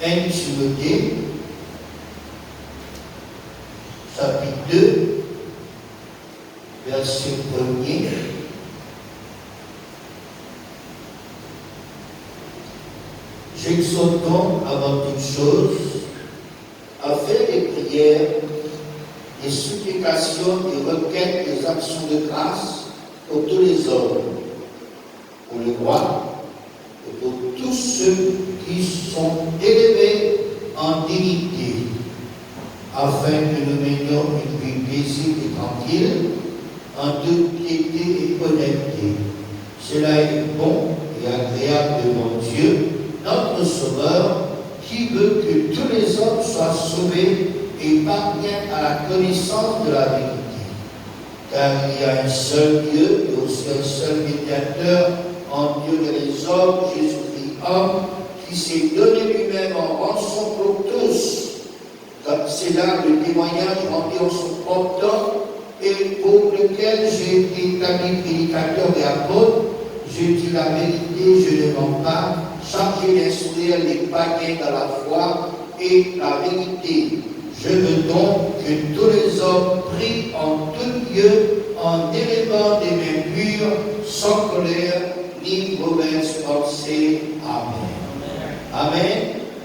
1 Timothée, chapitre 2, verset 1er. J'exhorte donc avant toute chose à faire des prières, des supplications, des requêtes, des actions de grâce pour tous les hommes, pour le roi et pour tous ceux qui sont élevés en dignité, afin que nous menions une vie paisible et tranquille, en toute piété et honnêteté. Cela est bon et agréable devant Dieu, notre Sauveur, qui veut que tous les hommes soient sauvés et parviennent à la connaissance de la vérité. Car il y a un seul Dieu et aussi un seul médiateur entre Dieu et les hommes, Jésus-Christ homme, qui s'est donné lui-même en rançon pour tous. Comme c'est là le témoignage rendu en son propre temps et pour lequel j'ai été établi prédicateur et apôtre. Je dis la vérité, je ne mens pas, chargé d'instruire les païens dans la foi et la vérité. Je veux donc que tous les hommes prient en tout lieu, en élevant des mains pures, sans colère ni mauvaise pensée. Amen. Amen.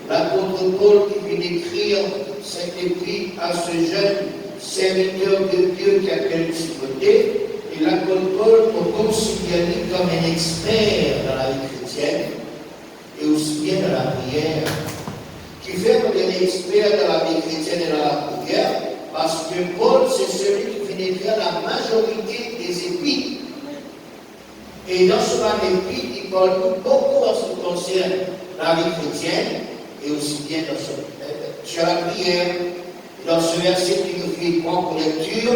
L'apôtre Paul qui vient d'écrire cet épître à ce jeune serviteur de Dieu qui appelle Timothée, et l'apôtre Paul on considère comme un expert dans la vie chrétienne et aussi bien dans la prière, qui fait un expert dans la vie chrétienne et dans la prière, parce que Paul c'est celui qui vient d'écrire la majorité des épîtres. Et dans ce même épître, il parle beaucoup en ce qui concerne la vie chrétienne et aussi bien sur la prière. Dans ce verset qui nous fait prendre pour lecture,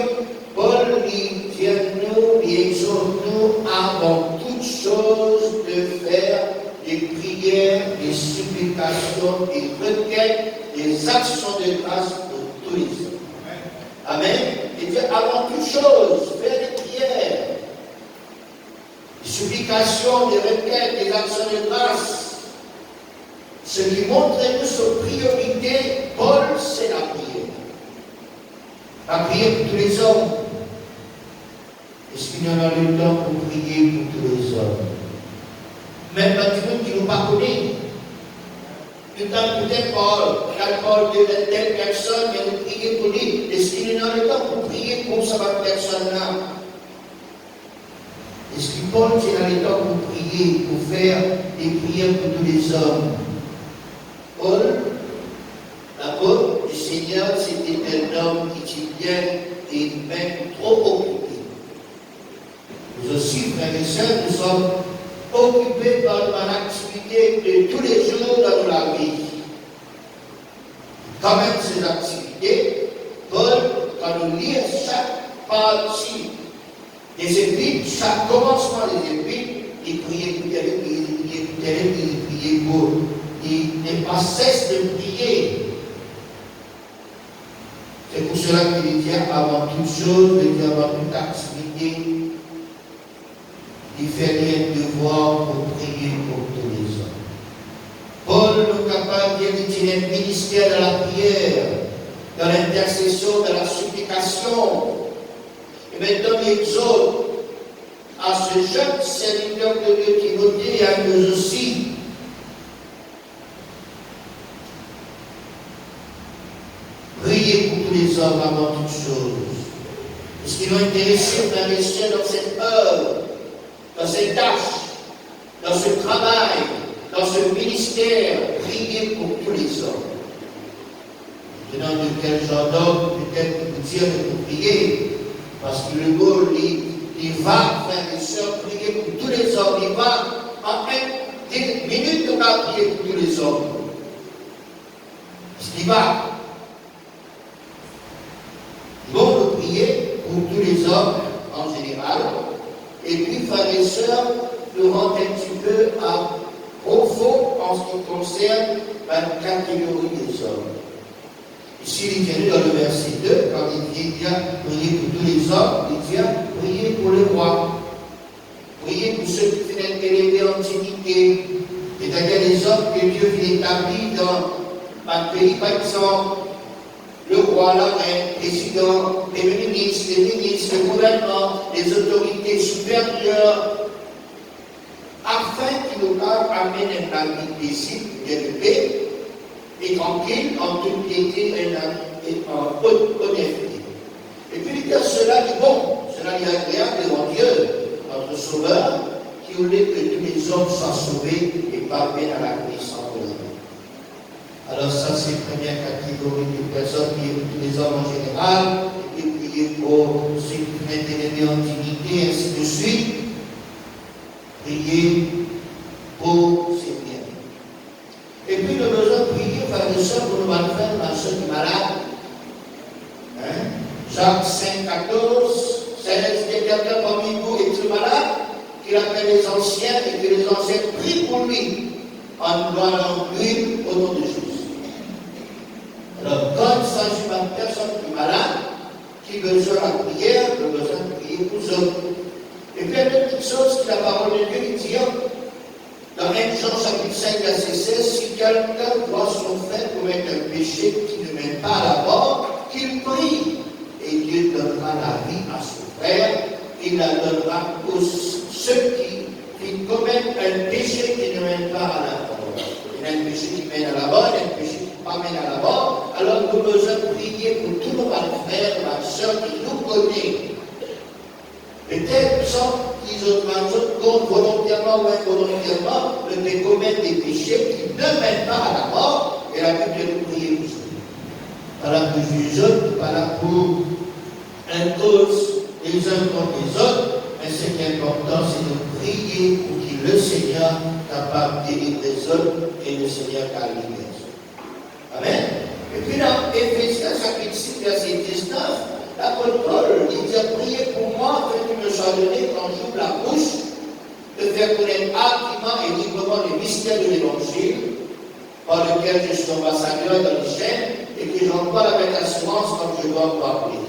Paul lui exhorte nous avant toute chose de faire des prières, des supplications, des requêtes, des actions de grâce pour tous les hommes. Amen. Il dit avant toute chose, faire des prières, des supplications, des requêtes, des actions de grâce. Ce qui montre que sa priorité, Paul, c'est la prière. La prière pour tous les hommes. Est-ce qu'il y en a le temps pour prier pour tous les hommes? Même dans du monde qui ne nous pas connaît. Le temps peut-être Paul, quand Paul de telle personne, vient nous prier pour lui. Est-ce qu'il y en a le temps pour prier pour cette personne-là? Est-ce que Paul a le temps pour prier, pour faire des prières pour tous les hommes? Paul, l'apôtre du Seigneur, c'était un homme quotidien et même trop occupé. Nous aussi, frères et sœurs, nous sommes occupés par l'activité de tous les jours dans la vie. Quand même ces activités, Paul, quand nous lisons chaque partie des épîtres, chaque commencement des épîtres, il priait pour tel, il priait pour tel, il priait pour. Il n'est pas cesse de prier. C'est pour cela qu'il dit avant toute chose, il dit avant toute activité, il fait un devoir pour prier pour tous les hommes. Paul nous capable d'utiliser le ministère de la prière, dans l'intercession, dans la supplication. Et maintenant, il exhorte à ce jeune serviteur de Dieu Timothée et à nous aussi. Priez pour tous les hommes avant toute chose. Est-ce qu'ils ont intéressé frères et sœurs dans cette œuvre, dans cette tâche, dans ce travail, dans ce ministère? Priez pour tous les hommes. Maintenant, de quel genre d'homme peut-être vous dire de vous prier? Parce que le mot, il va, frères et sœurs, prier pour tous les hommes. Il va en une minute, on va prier pour tous les hommes. Parce qu'il va. Bon, nous prier pour tous les hommes en général, et puis, frères et sœurs, nous rentrons un petit peu à profond en ce qui concerne la catégorie des hommes. Ici, il dit dans le verset 2, quand il dit prier pour tous les hommes, il dit prier pour le roi, prier pour ceux qui viennent élever en dignité, c'est-à-dire les hommes que Dieu vient établir dans le pays, par exemple, le roi, la reine, le président, les ministres, le gouvernement, les autorités supérieures, afin qu'ils nous amènent un vie paisible, bien paix et tranquille, en toute piété et en honnêteté. Et puis il y a cela qui est bon, cela est agréable devant Dieu, notre Sauveur, qui voulait que tous les hommes soient sauvés et parviennent à la connaissance de la vie. Alors ça, c'est la première catégorie de personnes, prier pour tous les hommes en général, et puis prier pour ceux qui mettent des en dignité, ainsi de suite. Prier pour ces biens. Et puis nous besoin de prier, frères et sœurs, pour nous faire ma soeur qui est malade. Hein? Jacques 5, 14, 16, il y a quelqu'un parmi vous qui est malade, qu'il appelle les anciens et que les anciens prient pour lui en donnant l'huile au nom de Jésus. Alors, quand il s'agit d'une personne qui est malade, qui a besoin de la prière, il a besoin de prier pour eux. Et puis, il y a une petite chose que la parole de Dieu dit dans 1 Jean chapitre 5, verset 16, si quelqu'un voit son frère commettre un péché qui ne mène pas à la mort, qu'il prie, et Dieu donnera la vie à son frère, il la donnera aux ceux qui commettent un péché qui ne mène pas à la mort. Il y a un péché qui mène à la mort, il y a un péché qui ne mène à la mort. Alors nous devons prier pour tous nos frères, ma soeur qui nous connaissent. Peut-être sans qu'ils ont volontairement ou involontairement de commettre des péchés qui ne mènent pas à la mort, et la Bible nous prier pour ça. Pas là pour juger, pas là pour imposer les uns contre les autres, mais ce qui est important, c'est de prier pour que le Seigneur capable de délivrer les autres et le Seigneur qui a libéré les autres. Amen. Et puis dans Éphésiens chapitre 6, verset 19, l'apôtre Paul, il dit priez pour moi, afin qu'il me soit donné, quand j'ouvre la bouche, de faire connaître hardiment et librement les mystères de l'Évangile, par lequel je suis ambassadeur dans les chaînes, et que j'envoie avec assurance comme je dois en parler.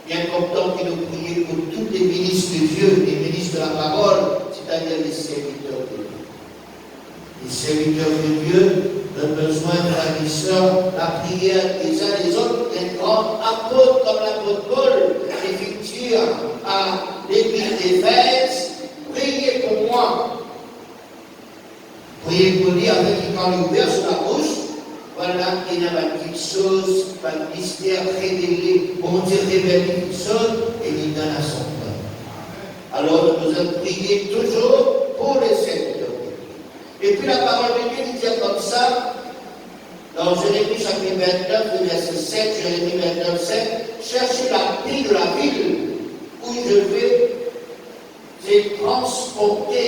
Il est important que nous prions pour tous les ministres de Dieu, les ministres de la parole, c'est-à-dire les serviteurs de Dieu. Les serviteurs de Dieu ont besoin, frères et sœurs, la prière des uns des autres, des grands apôtres comme l'apôtre Paul, l'écriture à l'église d'Éphèse, priez pour moi. Priez pour lui avec qui, quand il ouvert sur la bouche, voilà qu'il y a une petite chose, un mystère révélé, bon Dieu révèle une chose et il donne à son peuple. Alors nous devons prier toujours pour les serviteurs. Et puis la parole de Dieu dit comme ça, dans Jérémie chapitre 29, verset 7, Jérémie 29, 7, cherchez la paix de la ville où je vais les transporter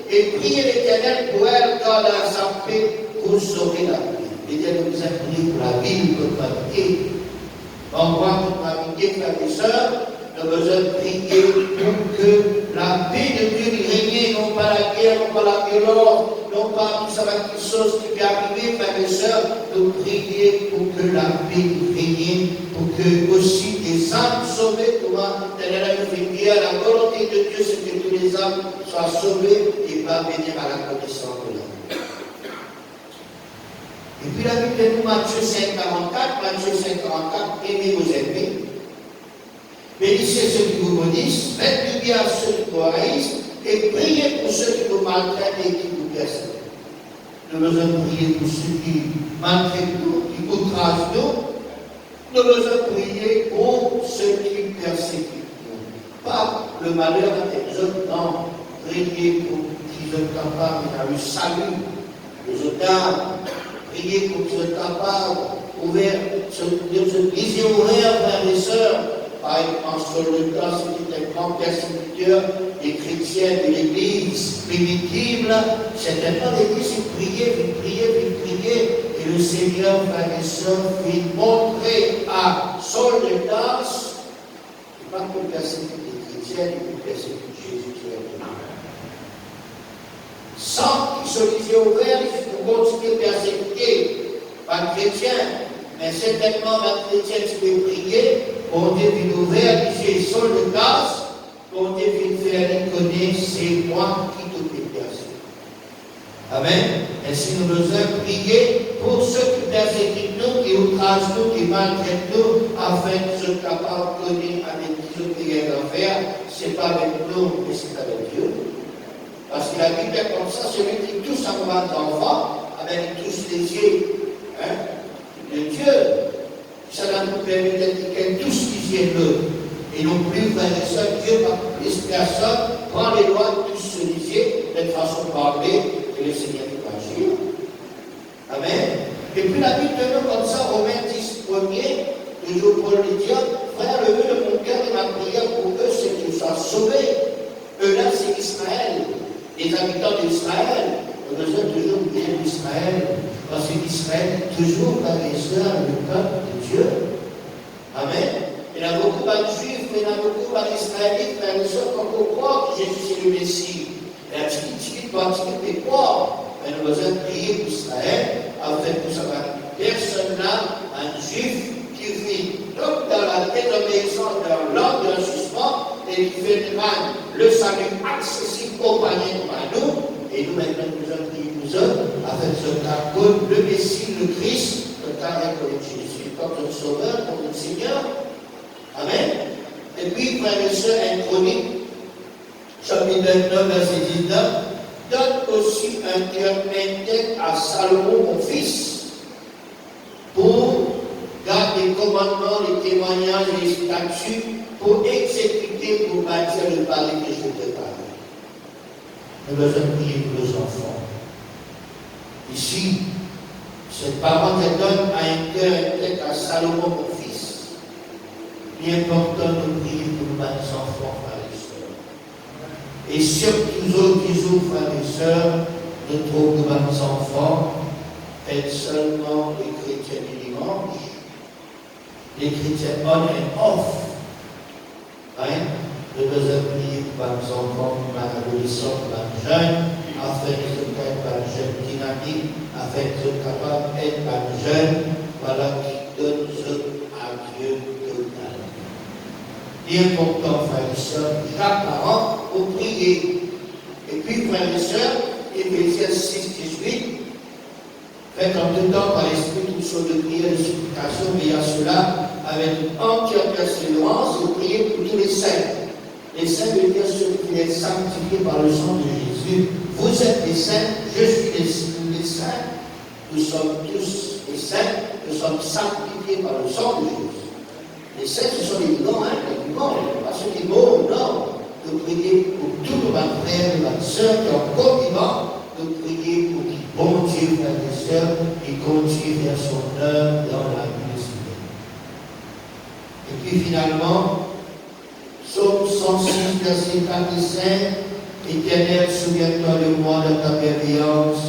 et priez l'Éternel pour elle, car dans sa paix, vous saurez la paix. L'Éternel nous a prié pour la ville, pour notre vie. En quoi pour notre vie, frères et sœurs, nous avons besoin de prier pour que la paix de Dieu règne, non pas la guerre, non pas la violence, non pas tout ça, quelque chose qui peut arriver, frères et sœurs, nous prier pour que la paix règne, pour que aussi les âmes sauvées, comment l'Éternel nous fait dire, la volonté de Dieu, c'est que tous les âmes soient sauvées et parvenir à la connaissance de la vie. Et puis la Bible nous, Matthieu 5, 44, aimez vos ennemis, bénissez ceux qui vous maudissent, faites du bien à ceux qui vous haïssent, et priez pour ceux qui vous maltraitent et qui vous persécutent. Nous devons prier pour ceux qui maltraitent nous, qui outragent nous. Nous devons prier pour ceux qui persécutent nous. Pas le malheur des autres, non. Priez pour qu'ils soient capables d'avoir le salut des autres. Priez pour qu'ils soient capables de se viser ouvert, frères et sœurs. Par exemple, sur le cas, c'était un grand persécuteur des chrétiens de l'église primitive. Certainement, l'église, il priait, et le Seigneur, frères et sœurs, fit montrer à Saul de Tarse, pas pour persécuter les chrétiens, mais pour persécuter Jésus qui est venu. Sans qu'ils se disaient ouverts, ils vont continuer à persécuter, pas de chrétiens, mais certainement, un chrétien qui peut prier, bon Dieu vient ouvrir, disait Saul de Tarse, bon Dieu vient faire connaître, c'est moi qui te persécute. Amen. Ainsi nous devons prier pour ceux qui persécutent qui outragent nous, qui maltraitent nous, afin que nous soyons capables de connaître avec qui nous prions d'enfer, ce n'est pas avec nous, mais c'est avec Dieu. Parce que la Bible est comme ça, celui qui touche un enfant, avec tous les yeux de Dieu, ça nous permet d'être tous les yeux de et non plus, frères et sœurs, Dieu par les personnes prend les lois de tous ceux les yeux, de façon de parler, et le Seigneur va agir. Amen. Et puis la Bible nous comme ça, Romains 10, 1er, toujours Paul le dit, frère, le vœu de mon cœur et ma prière pour eux, c'est qu'ils soient sauvés. Eux-là, c'est Israël, les habitants d'Israël. On a besoin toujours bien d'Israël, parce qu'Israël est toujours, frères et sœurs, le peuple de Dieu. Amen. Il y a beaucoup de juifs, mais il y a beaucoup d'israélites, frères et sœurs, comme on croit que Jésus c'est le Messie. Et la petite partie de croire. Mais nous avons besoin de prier pour Israël, afin que ça va personne là, un juif qui vit donc dans la désobéissance de leur langue, de leur jugement, et qui fait le salut accessible aux païens comme à nous. Et nous maintenant nous avons prié pour eux, afin que ce cas le Messie, le Christ, le cas avec Jésus, comme notre Sauveur, comme notre Seigneur. Amen. Et puis, frères et sœurs, 1 Chronique, chapitre 29, verset 19, donne aussi un cœur intègre à Salomon, mon fils, pour garder les commandements, les témoignages et les statuts, pour exécuter, pour bâtir le palais que je te parle. Nous avons besoin de prier pour nos enfants. Ici, cette parole donne un cœur intègre à Salomon, mon fils. Il est important de prier pour nos enfants, frères et sœurs. Et surtout, toujours, frères et sœurs, de trop de nos enfants être seulement les chrétiens du dimanche, les chrétiens on et off. Nous devons prier pour nos enfants, pour nos adolescents, pour nos jeunes, afin que ce soit un jeune dynamique, afin que ce soit capable d'être un jeune, voilà, qui donne à Dieu total. Il est important, frères et sœurs, chaque parent, pour prier. Et puis, frères et sœurs, Éphésiens 6, 18, faites en tout temps par l'esprit toutes sortes de prières et de supplications, mais à cela, avec une entière persévérance, vous priez pour tous les saints. Les saints veut dire ceux qui sont sanctifiés par le sang de Jésus. Vous êtes les saints, je suis les saints. Nous sommes tous les saints, nous sommes sanctifiés par le sang de Jésus. Les saints, ce sont les vivants, les vivants, pas ceux qui mourent, non. De prier pour tous nos frères et nos sœurs qui sont encore vivants, de prier pour qu'ils, bon Dieu, frères et sœurs, qui continuent vers son œuvre dans la vie du Seigneur. Et puis finalement, Psaume 106, verset 4 et 5, Éternel, souviens-toi de moi, de ta bienveillance.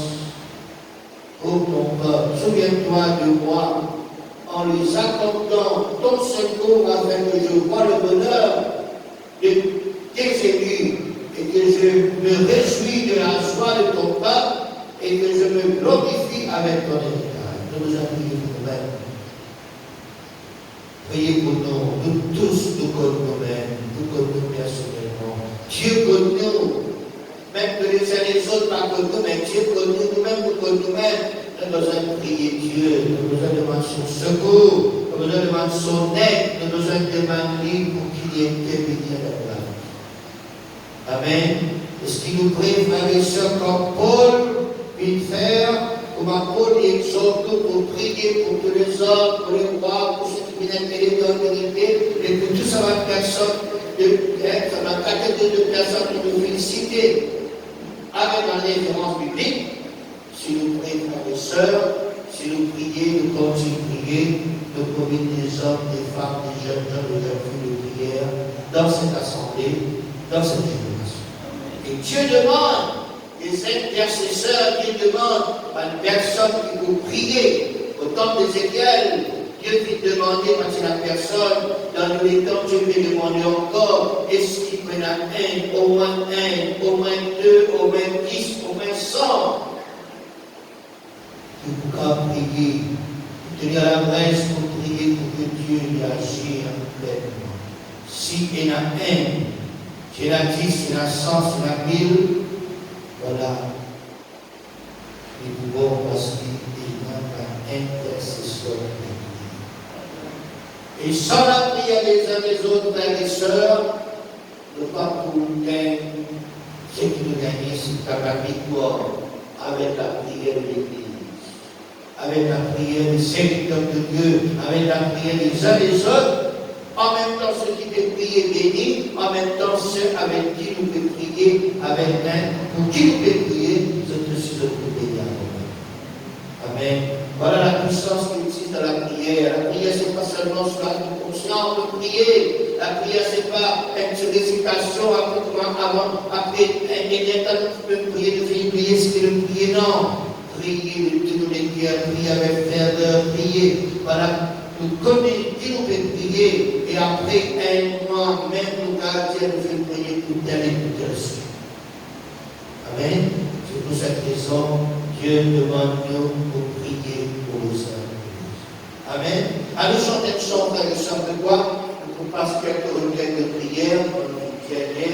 Ô ton peuple, souviens-toi de moi, en les attendant ton secours, afin que je voie le bonheur de tes élus, et que je me réjouis de la joie de ton peuple, et que je me glorifie avec ton héritage. Nous nous prions pour nous-mêmes. Priez pour nous tous, nous connaissons nous-mêmes, nous connaissons personnellement. Dieu connaît nous, même que les uns et les autres pas connaissent nous, mais Dieu connaît nous-mêmes, nous connaissons nous-mêmes. Nous avons besoin de prier Dieu, nous avons besoin de demander son secours, nous avons besoin de demander son aide, nous avons besoin de demander pour qu'il y ait intervenir dans la vie. Amen. Est-ce qu'il nous prie, frères et sœurs, comme Paul vient faire, comme Paul exhorte pour prier pour tous les hommes, pour les rois, pour ceux qui viennent d'aider leur vérité, et pour tout ça va personne, ça va catégorie de personnes qui nous félicitent avec la référence biblique. Si nous prions, frères et sœurs, si nous prions, nous continuons de prier, nous promettons des hommes, des femmes, des jeunes gens, des jeunes filles de prière dans cette assemblée, dans cette génération. Et Dieu demande, les intercesseurs, Dieu demande à une personne qui peut prier. Au temps d'Ézéchiel, Dieu fit demander quand c'est la personne, dans les temps, Dieu fait demander encore, est-ce qu'il y en a un, au moins 2, au moins 10, au moins 100 qui pourra prier, tenir la brèche pour prier pour que Dieu agisse pleinement. Si il y en a un, s'il y en a 10, s'il y en a 100, s'il y en a 1000, voilà. Nous pouvons parce qu'il n'y en a pas intercession. Et sans la prière des uns des autres, frères et sœurs, ne pas pour ce qui nous gagne, c'est la victoire avec la prière de l'Église, avec la prière des serviteurs de Dieu, avec la prière des uns des autres, en même temps ceux qui peuvent prier bénis, en même temps ceux avec qui nous pouvons prier, avec pour qui nous pouvons prier, c'est aussi de nous bénir. Amen. Voilà la puissance qui existe dans la prière. La prière, ce n'est pas seulement sur la conscience de prier. La prière, ce n'est pas une récitation après immédiatement tu peux prier, de faire prier, ce que de prier, non. Prier de tout le cœur, prier avec ferveur, prier. Voilà, nous connaissons qui nous peut prier, et après un mois, même nous gardiens nous fait prier pour telle et pour telle chose. Amen. C'est pour cette raison, Dieu demande nous pour prier pour les uns. Amen. À nous chanter une chant, frères et sœurs, de quoi? Nous passons quelques requêtes de prière,